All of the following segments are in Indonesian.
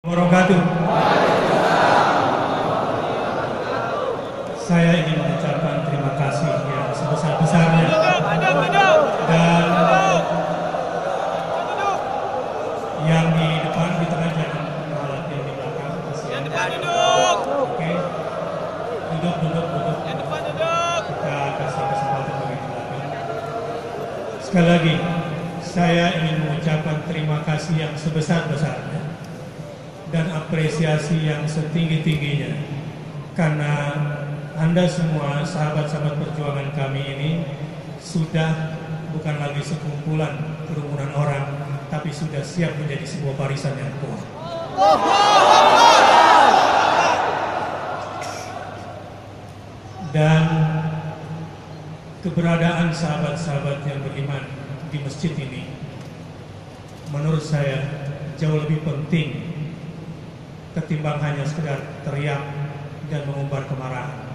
Wabarakatuh. Saya ingin mengucapkan terima kasih yang sebesar-besarnya dan yang di depan di tengah jangan malah yang di belakang. Yang depan duduk. Oke, duduk. Yang depan duduk. Kita kasih kesempatan bagi belakang. Sekali lagi, saya ingin mengucapkan terima kasih yang sebesar-besarnya dan apresiasi yang setinggi-tingginya karena Anda semua sahabat-sahabat perjuangan kami ini sudah bukan lagi sekumpulan kerumunan orang, tapi sudah siap menjadi sebuah barisan yang kuat. Dan keberadaan sahabat-sahabat yang beriman di masjid ini menurut saya jauh lebih penting ketimbang hanya sekedar teriak dan mengumbar kemarahan.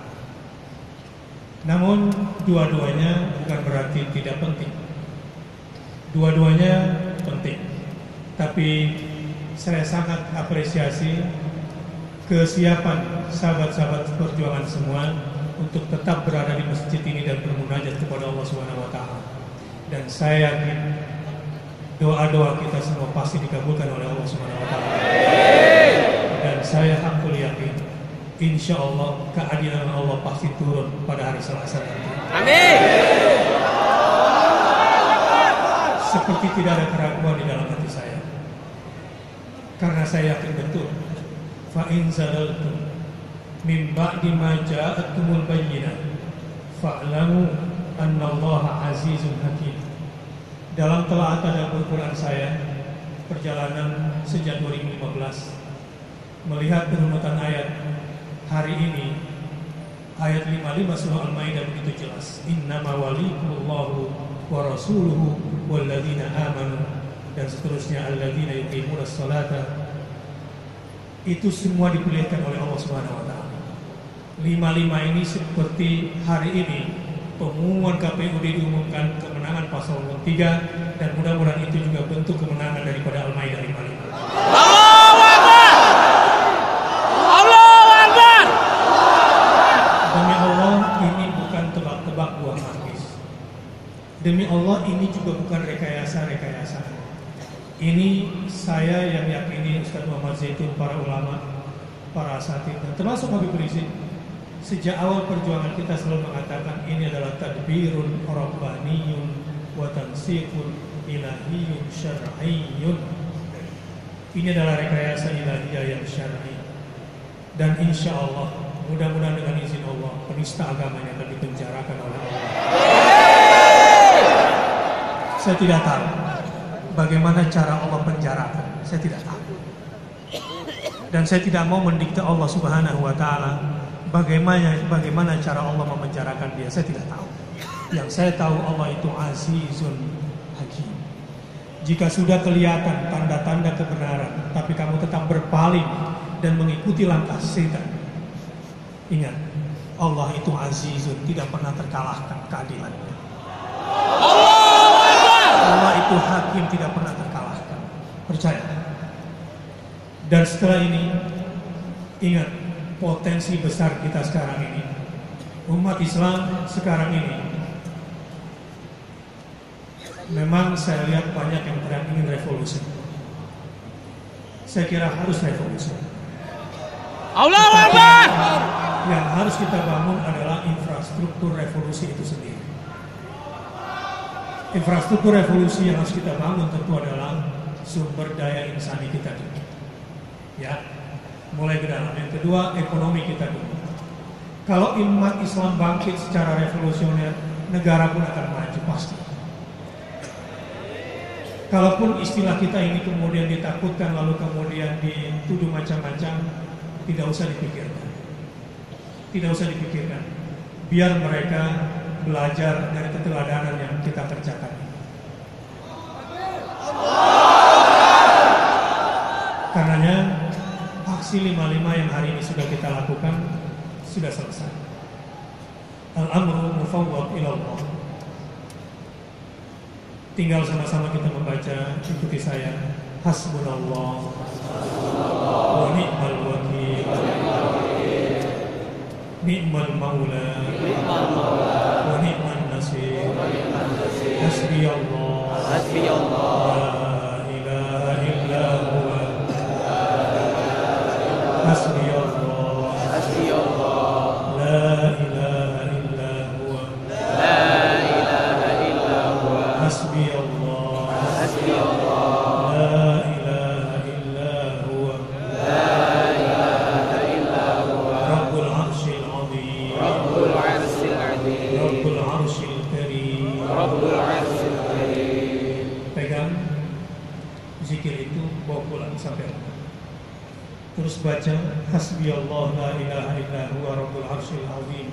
Namun dua-duanya bukan berarti tidak penting. Dua-duanya penting. Tapi saya sangat apresiasi kesiapan sahabat-sahabat perjuangan semua untuk tetap berada di masjid ini dan bermunajat kepada Allah Subhanahu wa taala. Dan saya yakin doa-doa kita semua pasti dikabulkan oleh Allah Subhanahu wa taala. Dan saya hakul yakin insya Allah keadilan Allah pasti turun pada hari Selasa nanti. Amin. Seperti tidak ada keraguan di dalam hati saya. Karena saya yakin betul. Fa in zalaltum min ba'di ma ja'atkumul bayyinah fa'lamu annallaha azizun hakim. Dalam telaatan dan Al-Quran saya perjalanan sejak 2015 melihat perunutan ayat hari ini, ayat 55 surah Al-Maidah begitu jelas, innama walikumullahu wa rasuluhu walladzina amanu, dan seterusnya, alladzina yuqimunas salata. Itu semua dipilihkan oleh Allah Subhanahu wa taala. 55 ini seperti hari ini pengumuman KPUD diumumkan kemenangan paslon 3, dan mudah-mudahan itu juga bentuk kemenangan daripada Al-Maidah 55. Demi Allah, ini bukan tebak-tebak buah manggis. Demi Allah, ini juga bukan rekayasa-rekayasa. Ini saya yang yakini Ustaz Muhammad Zaitun, para ulama, para asatidz, dan termasuk Habib Rizik. Sejak awal perjuangan kita selalu mengatakan ini adalah tadbirun rabbaniyun wa tansiqun ilahiyyun syar'iyyun. Ini adalah rekayasa ilahiyah yang syar'i. Dan insya Allah, mudah-mudahan dengan izin Allah, penista agamanya akan dipenjarakan oleh Allah. Saya tidak tahu bagaimana cara Allah penjarakan. Saya tidak tahu. Dan saya tidak mau mendikte Allah Subhanahu wa taala bagaimana cara Allah memenjarakan dia. Saya tidak tahu. Yang saya tahu, Allah itu azizun hakim. Jika sudah kelihatan tanda-tanda kebenaran, tapi kamu tetap berpaling dan mengikuti langkah setan, ingat, Allah itu azizun, tidak pernah terkalahkan keadilannya. Allah itu hakim, tidak pernah terkalahkan. Percaya. Dan setelah ini, ingat, potensi besar kita sekarang ini, umat Islam sekarang ini, memang saya lihat banyak yang ingin revolusi. Saya kira harus revolusi. Allahu Akbar. Yang harus kita bangun adalah infrastruktur revolusi itu sendiri. Infrastruktur revolusi yang harus kita bangun tentu adalah sumber daya insani kita dulu. Ya, mulai ke dalam. Yang kedua, ekonomi kita dulu. Kalau umat Islam bangkit secara revolusioner, negara pun akan maju pasti. Kalaupun istilah kita ini kemudian ditakutkan lalu kemudian dituduh macam-macam, tidak usah dipikirkan. Tidak usah dipikirkan. Biar mereka belajar dari keteladanan yang kita kerjakan. Karenanya aksi 55 yang hari ini sudah kita lakukan sudah selesai. Al-amru mufawwad ila Allah. Tinggal sama-sama kita membaca, ikuti saya. Hasbunallah Terus baca hasbiyallah la ilaha illa huwa rabbul arsyil azim.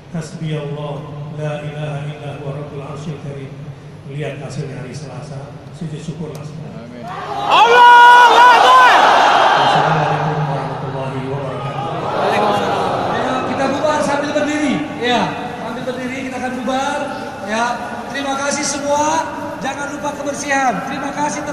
Hasbiyallah la ilaha illa huwa rabbul arsyil karim. Lihat hasilnya hari Selasa. Sujud syukurlah semua. Amin. Allahu Akbar. Wassalamualaikum warahmatullahi wabarakatuh. Ayo kita bubar sambil berdiri. Ya, sambil berdiri kita akan bubar. Ya, terima kasih semua. Jangan lupa kebersihan. Terima kasih.